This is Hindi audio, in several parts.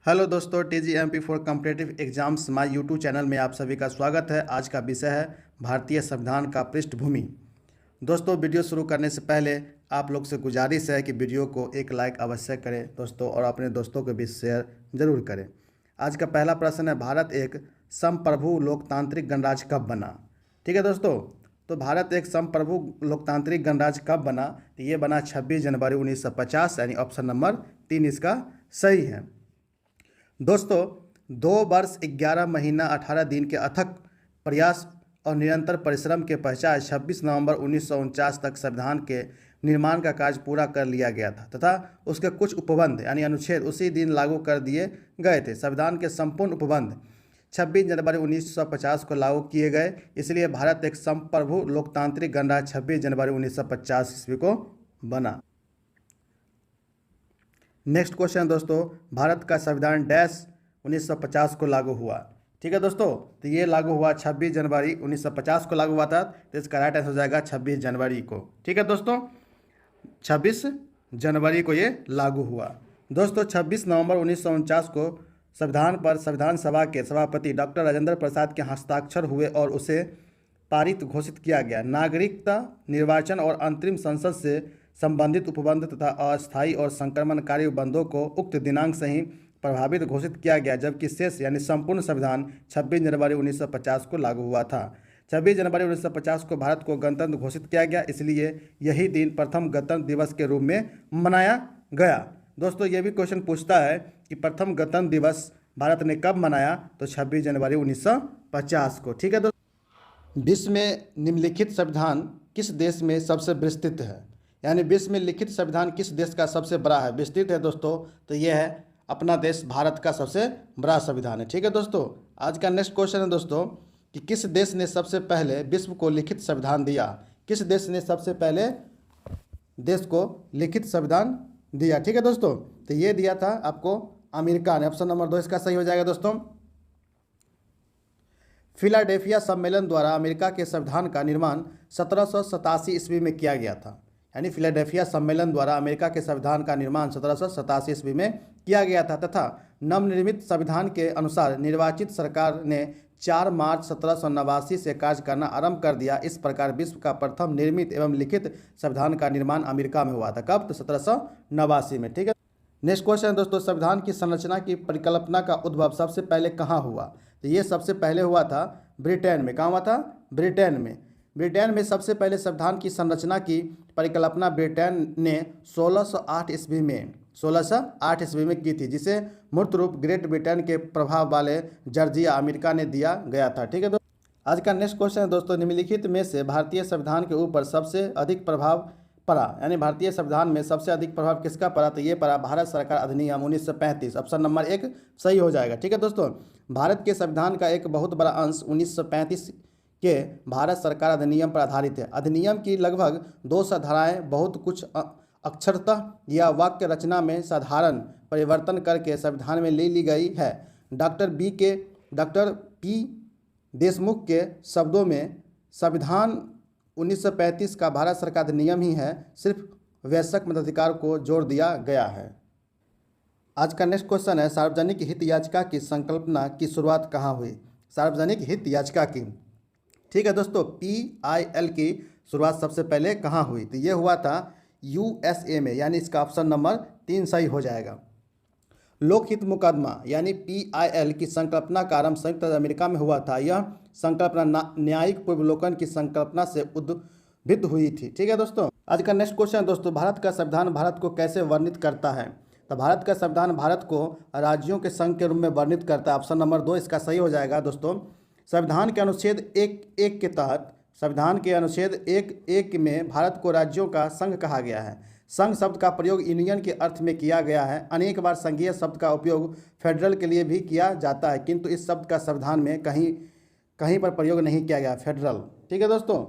हेलो दोस्तों, TGMP for competitive exams my YouTube channel में आप सभी का स्वागत है। आज का विषय है भारतीय संविधान का पृष्ठभूमि। दोस्तों, वीडियो शुरू करने से पहले आप लोग से गुजारिश है कि वीडियो को एक लाइक अवश्य करें दोस्तों, और अपने दोस्तों के बीच शेयर जरूर करें। आज का पहला प्रश्न है, भारत एक संप्रभु लोकतांत्रिक गणराज्य कब बना? ठीक है दोस्तों, तो भारत एक संप्रभु लोकतांत्रिक गणराज्य कब बना? तो ये बना 26 जनवरी 1950, यानी ऑप्शन नंबर 3 इसका सही है। दोस्तों, 2 वर्ष 11 महीना 18 दिन के अथक प्रयास और निरंतर परिश्रम के पश्चात 26 नवंबर 1949 तक संविधान के निर्माण का कार्य पूरा कर लिया गया था तथा उसके कुछ उपबंध यानी अनुच्छेद उसी दिन लागू कर दिए गए थे। संविधान के संपूर्ण उपबंध 26 जनवरी 1950 को लागू किए गए, इसलिए भारत एक संप्रभु लोकतांत्रिक गणराज्य 26 जनवरी 1950 ईस्वी को बना। नेक्स्ट क्वेश्चन दोस्तों, भारत का संविधान डैश 1950 को लागू हुआ? ठीक है दोस्तों, तो ये लागू हुआ 26 जनवरी 1950 को लागू हुआ था, तो इसका राइट आंसर हो जाएगा 26 जनवरी को। ठीक है दोस्तों, 26 जनवरी को ये लागू हुआ। दोस्तों, 26 नवंबर 1949 को संविधान पर संविधान सभा के सभापति डॉक्टर राजेंद्र प्रसाद के हस्ताक्षर हुए और उसे पारित घोषित किया गया। नागरिकता, निर्वाचन और अंतरिम संसद से संबंधित उपबंध तथा अस्थायी और संक्रमणकारी उपबंधों को उक्त दिनांक से ही प्रभावित घोषित किया गया, जबकि शेष यानी संपूर्ण संविधान 26 जनवरी 1950 को लागू हुआ था। 26 जनवरी 1950 को भारत को गणतंत्र घोषित किया गया, इसलिए यही दिन प्रथम गणतंत्र दिवस के रूप में मनाया गया। दोस्तों, ये भी क्वेश्चन पूछता है कि प्रथम गणतंत्र दिवस भारत ने कब मनाया? तो 26 जनवरी 1950 को। ठीक है दोस्तों, विश्व में निम्नलिखित संविधान किस देश में सबसे विस्तृत है? यानी विश्व में लिखित संविधान किस देश का सबसे बड़ा है, विस्तृत है दोस्तों? तो यह है अपना देश भारत का सबसे बड़ा संविधान है। ठीक है दोस्तों, आज का नेक्स्ट क्वेश्चन है दोस्तों कि किस देश ने सबसे पहले विश्व को लिखित संविधान दिया? किस देश ने सबसे पहले देश को लिखित संविधान दिया? ठीक है दोस्तों, तो ये दिया था आपको अमेरिका ने। ऑप्शन नंबर 2 इसका सही हो जाएगा दोस्तों। फिलाडेल्फिया सम्मेलन द्वारा अमेरिका के संविधान का निर्माण 1787 ईस्वी में किया गया था। यानी फिलाडेल्फिया सम्मेलन द्वारा अमेरिका के संविधान का निर्माण 1787 ईस्वी में किया गया था तथा नवनिर्मित संविधान के अनुसार निर्वाचित सरकार ने 4 मार्च 1789 से कार्य करना आरंभ कर दिया। इस प्रकार विश्व का प्रथम निर्मित एवं लिखित संविधान का निर्माण अमेरिका में हुआ था। कब? तो 1789 में। ठीक है, नेक्स्ट क्वेश्चन दोस्तों, संविधान की संरचना की परिकल्पना का उद्भव सबसे पहले कहाँ हुआ? तो ये सबसे पहले हुआ था ब्रिटेन में। कहाँ हुआ था? ब्रिटेन में। ब्रिटेन में सबसे पहले संविधान की संरचना की परिकल्पना ब्रिटेन ने 1608 ईस्वी में की थी, जिसे मूर्त रूप ग्रेट ब्रिटेन के प्रभाव वाले जॉर्जिया अमेरिका ने दिया गया था। ठीक है दोस्तों, आज का नेक्स्ट क्वेश्चन है दोस्तों, निम्नलिखित में से भारतीय संविधान के ऊपर सबसे अधिक प्रभाव पड़ा? यानी भारतीय संविधान में सबसे अधिक प्रभाव किसका पड़ा? तो ये पड़ा भारत सरकार अधिनियम 1935। ऑप्शन नंबर 1 सही हो जाएगा। ठीक है दोस्तों, भारत के संविधान का एक बहुत बड़ा अंश 1935 के भारत सरकार अधिनियम पर आधारित है। अधिनियम की लगभग 200 धाराएं बहुत कुछ अक्षरतः या वाक्य रचना में साधारण परिवर्तन करके संविधान में ले ली गई है। डॉक्टर पी देशमुख के शब्दों में संविधान 1935 का भारत सरकार अधिनियम ही है, सिर्फ वयस्क मताधिकार को जोड़ दिया गया है। आज का नेक्स्ट क्वेश्चन है, सार्वजनिक हित याचिका की संकल्पना की शुरुआत कहाँ हुई? सार्वजनिक हित याचिका की, ठीक है दोस्तों, PIL की शुरुआत सबसे पहले कहाँ हुई? तो ये हुआ था USA में, यानी इसका ऑप्शन नंबर 3 सही हो जाएगा। लोकहित मुकदमा यानी PIL की संकल्पना का आरंभ संयुक्त अमेरिका में हुआ था। यह संकल्पना न्यायिक पूर्वावलोकन की संकल्पना से उद्भूत हुई थी। ठीक है दोस्तों, आज का नेक्स्ट क्वेश्चन दोस्तों, भारत का संविधान भारत को कैसे वर्णित करता है? तो भारत का संविधान भारत को राज्यों के संघ के रूप में वर्णित करता है। ऑप्शन नंबर 2 इसका सही हो जाएगा दोस्तों। संविधान के अनुच्छेद 1 के तहत संविधान के अनुच्छेद 1 में भारत को राज्यों का संघ कहा गया है। संघ शब्द का प्रयोग यूनियन के अर्थ में किया गया है। अनेक बार संघीय शब्द का उपयोग फेडरल के लिए भी किया जाता है, किंतु इस शब्द का संविधान में कहीं पर प्रयोग नहीं किया गया, फेडरल। ठीक है दोस्तों,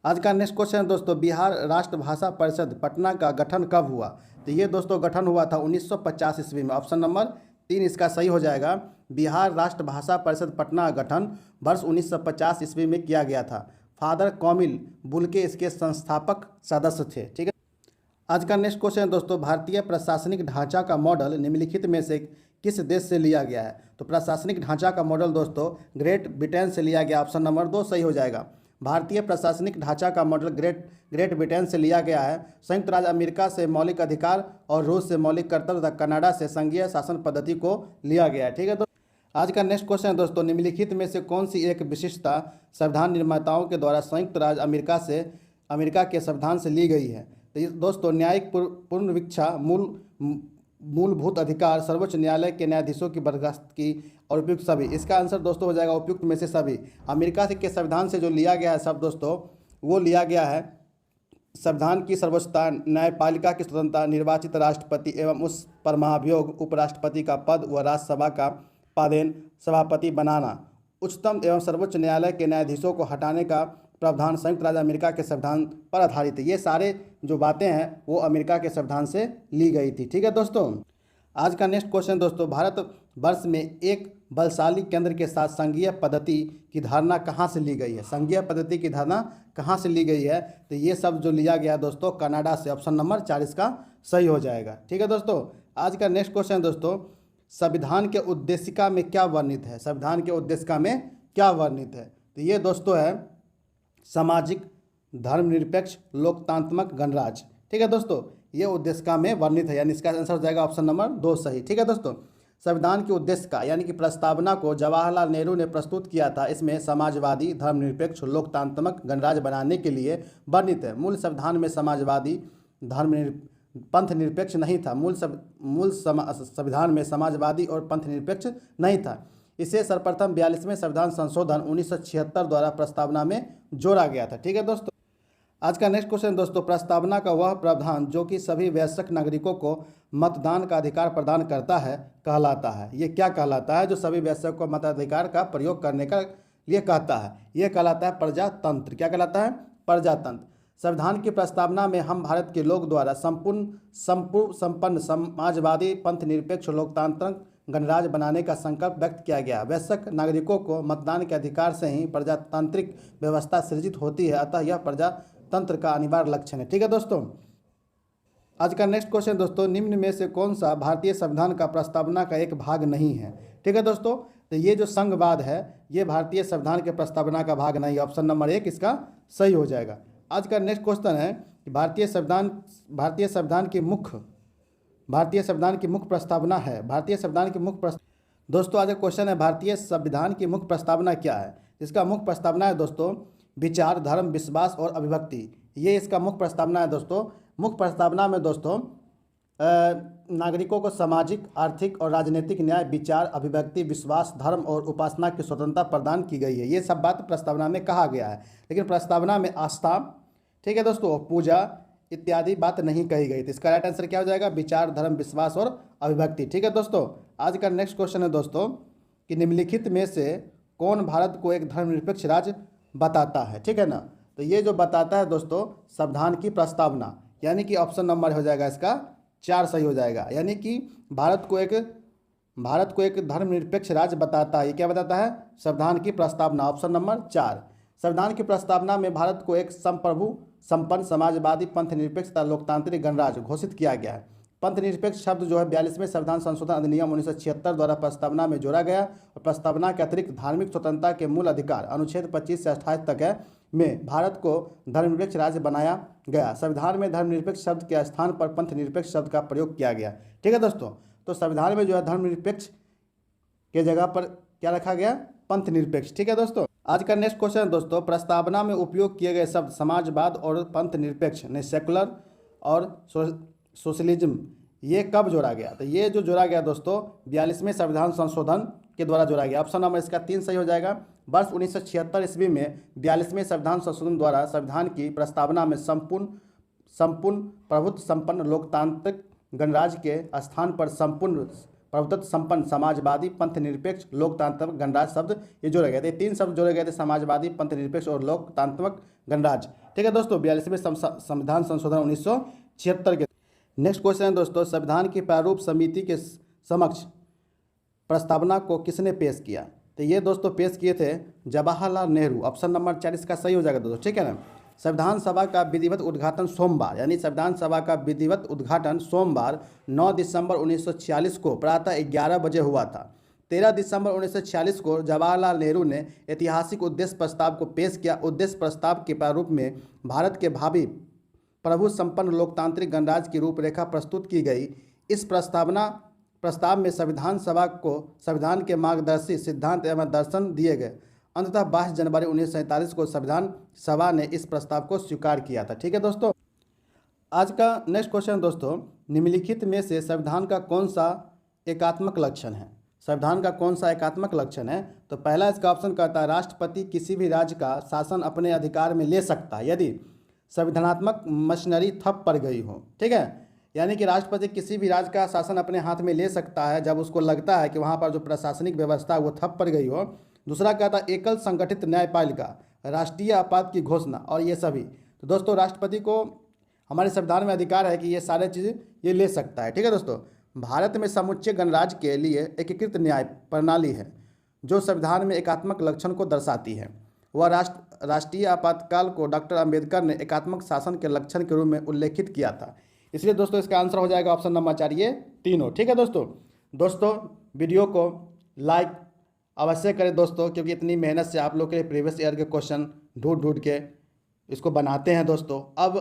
आज का नेक्स्ट क्वेश्चन दोस्तों, बिहार राष्ट्र भाषा परिषद पटना का गठन कब हुआ? तो ये दोस्तों गठन हुआ था 1950 ईस्वी में। ऑप्शन नंबर 3 इसका सही हो जाएगा। बिहार राष्ट्र भाषा परिषद पटना का गठन वर्ष 1950 ईस्वी में किया गया था। फादर कौमिल बुल्के इसके संस्थापक सदस्य थे। ठीक है, आज का नेक्स्ट क्वेश्चन है दोस्तों, भारतीय प्रशासनिक ढांचा का मॉडल निम्नलिखित में से किस देश से लिया गया है? तो प्रशासनिक ढांचा का मॉडल दोस्तों ग्रेट ब्रिटेन से लिया गया। ऑप्शन नंबर 2 सही हो जाएगा। भारतीय प्रशासनिक ढांचा का मॉडल ग्रेट ब्रिटेन से लिया गया है। संयुक्त राज्य अमेरिका से मौलिक अधिकार और रूस से मौलिक कर्तव्य तथा कनाडा से संघीय शासन पद्धति को लिया गया है। ठीक है दोस्तों। आज का नेक्स्ट क्वेश्चन है दोस्तों, निम्नलिखित में से कौन सी एक विशिष्टता संविधान निर्माताओं के द्वारा संयुक्त राज्य अमेरिका के संविधान से ली गई है? तो ये दोस्तों न्यायिक पुनर्वीक्षा, मूलभूत अधिकार, सर्वोच्च न्यायालय के न्यायाधीशों की बर्खास्तगी और उपयुक्त सभी। इसका आंसर दोस्तों हो जाएगा उपयुक्त में से सभी। अमेरिका के संविधान से जो लिया गया है सब दोस्तों, वो लिया गया है संविधान की सर्वोच्चता, न्यायपालिका की स्वतंत्रता, निर्वाचित राष्ट्रपति एवं उस पर महाभियोग उपराष्ट्रपति का पद व राज्यसभा का पादेन सभापति बनाना, उच्चतम एवं सर्वोच्च न्यायालय के न्यायाधीशों को हटाने का प्रावधान संयुक्त राज्य अमेरिका के संविधान पर आधारित है। ये सारे जो बातें हैं वो अमेरिका के संविधान से ली गई थी। ठीक है दोस्तों। आज का नेक्स्ट क्वेश्चन दोस्तों, भारत वर्ष में एक बलशाली केंद्र के साथ संघीय पद्धति की धारणा कहाँ से ली गई है? संघीय पद्धति की धारणा कहाँ से ली गई है? तो ये सब जो लिया गया दोस्तों कनाडा से। ऑप्शन नंबर 4 इसका सही हो जाएगा। ठीक है दोस्तों। आज का नेक्स्ट क्वेश्चन दोस्तों, संविधान के उद्देशिका में क्या वर्णित है? संविधान के उद्देशिका में क्या वर्णित है? तो ये दोस्तों है सामाजिक, धर्मनिरपेक्ष, लोकतांत्रिक गणराज्य। ठीक है दोस्तों, ये उद्देशिका में वर्णित है, यानी इसका आंसर हो जाएगा ऑप्शन नंबर 2 सही। ठीक है दोस्तों। संविधान की उद्देशिका यानी कि प्रस्तावना को जवाहरलाल नेहरू ने प्रस्तुत किया था। इसमें समाजवादी, धर्मनिरपेक्ष, लोकतांत्रिक गणराज्य बनाने के लिए वर्णित है। मूल संविधान में समाजवादी, पंथ निरपेक्ष नहीं था। मूल संविधान में समाजवादी और पंथ निरपेक्ष नहीं था। इसे सर्वप्रथम 42वें संविधान संशोधन 1976 द्वारा प्रस्तावना में जोड़ा गया था। ठीक है दोस्तों। आज का नेक्स्ट क्वेश्चन दोस्तों, प्रस्तावना का वह प्रावधान जो कि सभी वयस्क नागरिकों को मतदान का अधिकार प्रदान करता है कहलाता है। ये क्या कहलाता है? जो सभी वयस्क को मताधिकार का प्रयोग करने का लिए कहता है, ये कहलाता है प्रजातंत्र। क्या कहलाता है? प्रजातंत्र। संविधान की प्रस्तावना में हम भारत के लोग द्वारा संपन्न समाजवादी, पंथ निरपेक्ष, लोकतांत्रिक गणराज्य बनाने का संकल्प व्यक्त किया गया। वयस्क नागरिकों को मतदान के अधिकार से ही प्रजातांत्रिक व्यवस्था सृजित होती है, अतः यह प्रजातंत्र का अनिवार्य लक्षण है। ठीक है दोस्तों। आज का नेक्स्ट क्वेश्चन दोस्तों, निम्न में से कौन सा भारतीय संविधान का प्रस्तावना का एक भाग नहीं है? ठीक है दोस्तों। तो ये जो संघवाद है ये भारतीय संविधान के प्रस्तावना का भाग नहीं है। ऑप्शन नंबर 1 इसका सही हो जाएगा। आज का नेक्स्ट क्वेश्चन है कि भारतीय संविधान की मुख्य प्रस्तावना है। भारतीय संविधान की मुख्य दोस्तों आज का क्वेश्चन है, भारतीय संविधान की मुख्य प्रस्तावना क्या है? इसका मुख्य प्रस्तावना है दोस्तों विचार, धर्म, विश्वास और अभिव्यक्ति। ये इसका मुख्य प्रस्तावना है दोस्तों। मुख्य प्रस्तावना में दोस्तों नागरिकों को सामाजिक, आर्थिक और राजनीतिक न्याय, विचार, अभिव्यक्ति, विश्वास, धर्म और उपासना की स्वतंत्रता प्रदान की गई है। ये सब बात प्रस्तावना में कहा गया है, लेकिन प्रस्तावना में आस्था, ठीक है दोस्तों, पूजा इत्यादि बात नहीं कही गई थी। इसका राइट आंसर क्या हो जाएगा? विचार, धर्म, विश्वास और अभिव्यक्ति। ठीक है दोस्तों। आज का नेक्स्ट क्वेश्चन है दोस्तों कि निम्नलिखित में से कौन भारत को एक धर्मनिरपेक्ष राज्य बताता है? ठीक है ना। तो ये जो बताता है दोस्तों संविधान की प्रस्तावना, यानी कि ऑप्शन नंबर हो जाएगा इसका 4 सही हो जाएगा। यानी कि भारत को एक धर्मनिरपेक्ष राज्य बताता है। ये क्या बताता है? संविधान की प्रस्तावना। Option number 4। संविधान की प्रस्तावना में भारत को एक संप्रभु, संपन्न, समाजवादी, पंथ निरपेक्ष तथा लोकतांत्रिक गणराज्य घोषित किया गया है। पंथ निरपेक्ष शब्द जो है 42वें संविधान संशोधन अधिनियम 1976 द्वारा प्रस्तावना में जोड़ा गया और प्रस्तावना के अतिरिक्त धार्मिक स्वतंत्रता के मूल अधिकार अनुच्छेद 25 से 28 तक है में भारत को धर्मनिरपेक्ष राज्य बनाया गया। संविधान में धर्मनिरपेक्ष शब्द के स्थान पर पंथ निरपेक्ष शब्द का प्रयोग किया गया। ठीक है दोस्तों। तो संविधान में जो है धर्मनिरपेक्ष के जगह पर क्या रखा गया? पंथ निरपेक्ष। ठीक है दोस्तों। आज का नेक्स्ट क्वेश्चन है दोस्तों, प्रस्तावना में उपयोग किए गए शब्द समाजवाद और पंथ निरपेक्ष ने सेकुलर और सोशलिज्म ये कब जोड़ा गया? तो ये जो जोड़ा गया दोस्तों 42वें संविधान संशोधन के द्वारा जोड़ा गया। ऑप्शन नंबर इसका 3 सही हो जाएगा। वर्ष 1976 ईस्वी में 42वें संविधान संशोधन द्वारा संविधान की प्रस्तावना में संपूर्ण प्रभुत्व संपन्न लोकतांत्रिक गणराज्य के स्थान पर संपूर्ण प्रभुत्व संपन्न समाजवादी, पंथ निरपेक्ष, लोकतांत्रिक गणराज्य शब्द ये जोड़े गए थे। 3 शब्द जोड़े गए थे, समाजवादी, पंथ निरपेक्ष और लोकतांत्रिक गणराज्य। ठीक है दोस्तों। 42वें संविधान संशोधन 1976 के। नेक्स्ट क्वेश्चन है दोस्तों, संविधान की प्रारूप समिति के समक्ष प्रस्तावना को किसने पेश किया? तो ये दोस्तों पेश किए थे जवाहरलाल नेहरू। ऑप्शन नंबर 4 इसका सही हो जाएगा दोस्तों। ठीक है ना। संविधान सभा का विधिवत उद्घाटन सोमवार, यानी संविधान सभा का विधिवत उद्घाटन सोमवार 9 दिसंबर 1946 को प्रातः 11 बजे हुआ था। 13 दिसंबर 1946 को जवाहरलाल नेहरू ने ऐतिहासिक उद्देश्य प्रस्ताव को पेश किया। उद्देश्य प्रस्ताव के प्रारूप में भारत के भावी प्रभु संपन्न लोकतांत्रिक गणराज्य की रूपरेखा प्रस्तुत की गई। इस प्रस्ताव में संविधान सभा को संविधान के मार्गदर्शी सिद्धांत एवं दर्शन दिए गए। अंततः 22 जनवरी 1947 को संविधान सभा ने इस प्रस्ताव को स्वीकार किया था। ठीक है दोस्तों, आज का नेक्स्ट क्वेश्चन दोस्तों, निम्नलिखित में से संविधान का कौन सा एकात्मक लक्षण है? संविधान का कौन सा एकात्मक लक्षण है? तो पहला इसका ऑप्शन कहता है राष्ट्रपति किसी भी राज्य का शासन अपने अधिकार में ले सकता है यदि संविधानात्मक मशीनरी ठप पड़ गई हो। ठीक है, यानी कि राष्ट्रपति किसी भी राज्य का शासन अपने हाथ में ले सकता है जब उसको लगता है कि वहाँ पर जो प्रशासनिक व्यवस्था है वो ठप पड़ गई हो। दूसरा कहता है एकल संगठित न्यायपालिका, राष्ट्रीय आपात की घोषणा और ये सभी। तो दोस्तों राष्ट्रपति को हमारे संविधान में अधिकार है कि ये सारे चीज़ें ये ले सकता है। ठीक है दोस्तों, भारत में समुच्चय गणराज्य के लिए एकीकृत न्याय प्रणाली है जो संविधान में एकात्मक लक्षण को दर्शाती है। वह राष्ट्रीय आपातकाल को डॉक्टर अंबेडकर ने एकात्मक शासन के लक्षण के रूप में उल्लेखित किया था। इसलिए दोस्तों इसका आंसर हो जाएगा ऑप्शन नंबर 4, ये तीनों। ठीक है दोस्तों वीडियो को लाइक अवश्य करें दोस्तों, क्योंकि इतनी मेहनत से आप लोग के प्रीवियस ईयर के क्वेश्चन ढूंढ के इसको बनाते हैं दोस्तों। अब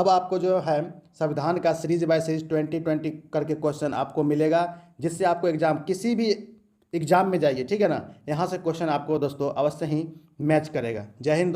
आपको जो है संविधान का सीरीज बाय सीरीज 2020 करके क्वेश्चन आपको मिलेगा, जिससे आपको किसी भी एग्जाम में जाइए, ठीक है ना, यहाँ से क्वेश्चन आपको दोस्तों अवश्य ही मैच करेगा। जय हिंद दोस्तों।